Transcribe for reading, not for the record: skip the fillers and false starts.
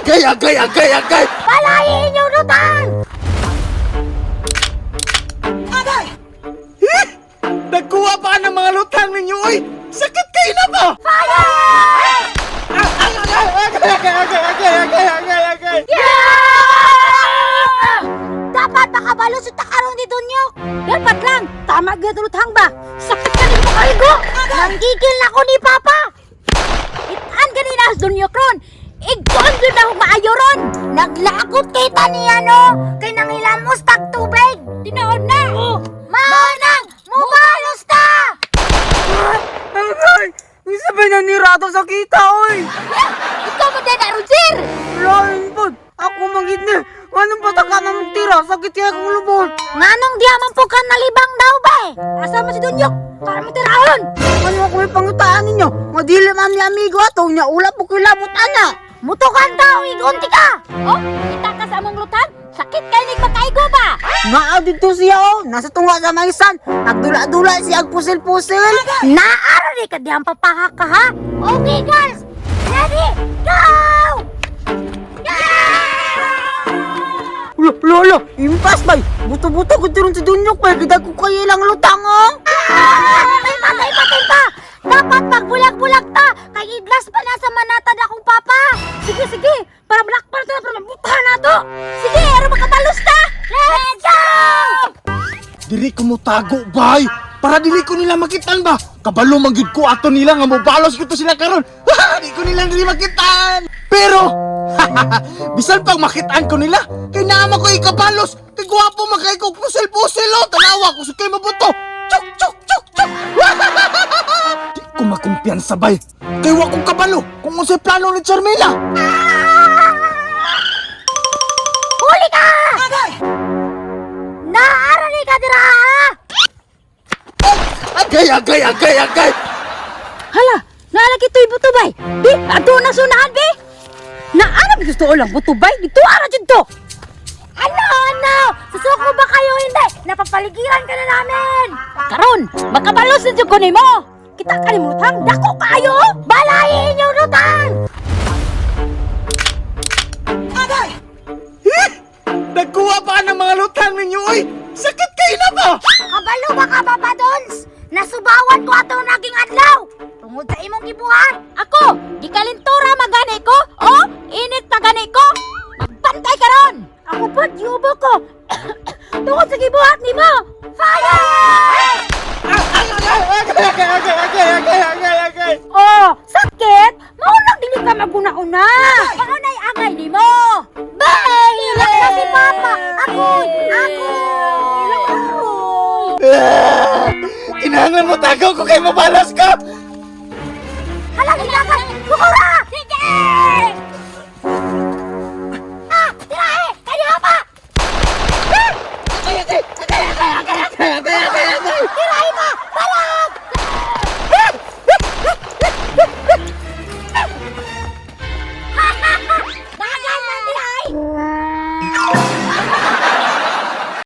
Agay! Palayin niyo lutang! Agay! Nagkuha pa ng mga lutang ninyo, oy! Sakit kayo na ba? Fire! Agay! Yeah! Dapat makabalo sa takarong ni Dunyok. Dapat lang, tama gaya lutang ba? Sakit ka rin mo kaigo! Nanggigil na ko ni Papa! Itaan ganina sa Dunyok ron! Igdoon yun na maayo ron! Naglakot kita niya no! Kay nangilamos tag tubig! Tinood na! Maunang! Mubalos ta! Agay! May sabay na nirato sa kita, oy! Ikaw mo din na, Roger! Lain po! Ako mangit na! Anong pataka na magtira? Sakit kaya kong lubot! Nganong diaman po ka nalibang daw ba eh? Asa mo si Dunyok? Para mo tiraon! Ano ako may pangitaan ninyo? Madili man ni amigo ato niya ulap po kilabot ana! Mutukan tao, igunti ka! Oh, kita ka sa among lutang? Sakit kayo nig makaigo ba? Naa dito siya, oh! Nasa tunga sa maisan! Nagdula-dula siya ang pusil-pusil! Naarari ka diyan papahak ka ha? Okay girls! Ready? Go! Lolo! Impas bay! Buto-buto ko tiron si Dunyok bay! Kita ko kayo ilang lutang, oh! May patay pa! Dapat magbulag-bulag ta! Kay idlas pa na sa manata na akong papa! Sige! Para balakpan to! Para mabutahan na to! Sige! Ara makabalos ta! Let's go! Dili ko mo tago, bay! Para dili ko nila makitan ba? Kabalo magid ko ato nila nga mobalos ko to sila karon. Di ko nila dili makitan. Pero bisan pag makitaan ko nila, kay naama ko ikabalos. Kay gwapo magkay ko pusil-pusil oh. Tanawa ko sa kay mabuto. Chuk! Di ko makumpiyansa, bay. Kay wa kong kabalo kung unsay plano ni Charmila. Huli ka! Naarari ka dira ha? Agay! Hala! Naalagi ito'y butubay! Di! Ato na sunahan, be! Naanap gusto ko lang butubay! Dito ara dyan to! Ano? Susuko ba kayo hindi? Napapaligiran ka na namin! Karon! Makabalos na dyan ko ni mo! Kita ka ni mo lutang! Dako kayo! Balayin yung lutang! Agay! Nagkuha pa ng mga lutang ninyo, oy! Sakit kayo na ba? Kabalo ba ka, Papa Dons? Nasubawan ko ato naging adlaw! Tungod sa imong gibuhat! Ako! Gikalintura magani ko! Oh! Init magani ko! Magbantay ka ron! Ako po, yubo ko! Tungod sa gibuhat ni mo! Fire! Agay! Oh! Sakit? Maunang dili ka maguna-una! Maunay angay ni mo! Bay! Hilak na si Papa! Ako! Kinahanglan mo tagaw ko kay mabalas ka! Halang ilakan! Bukura! Sige!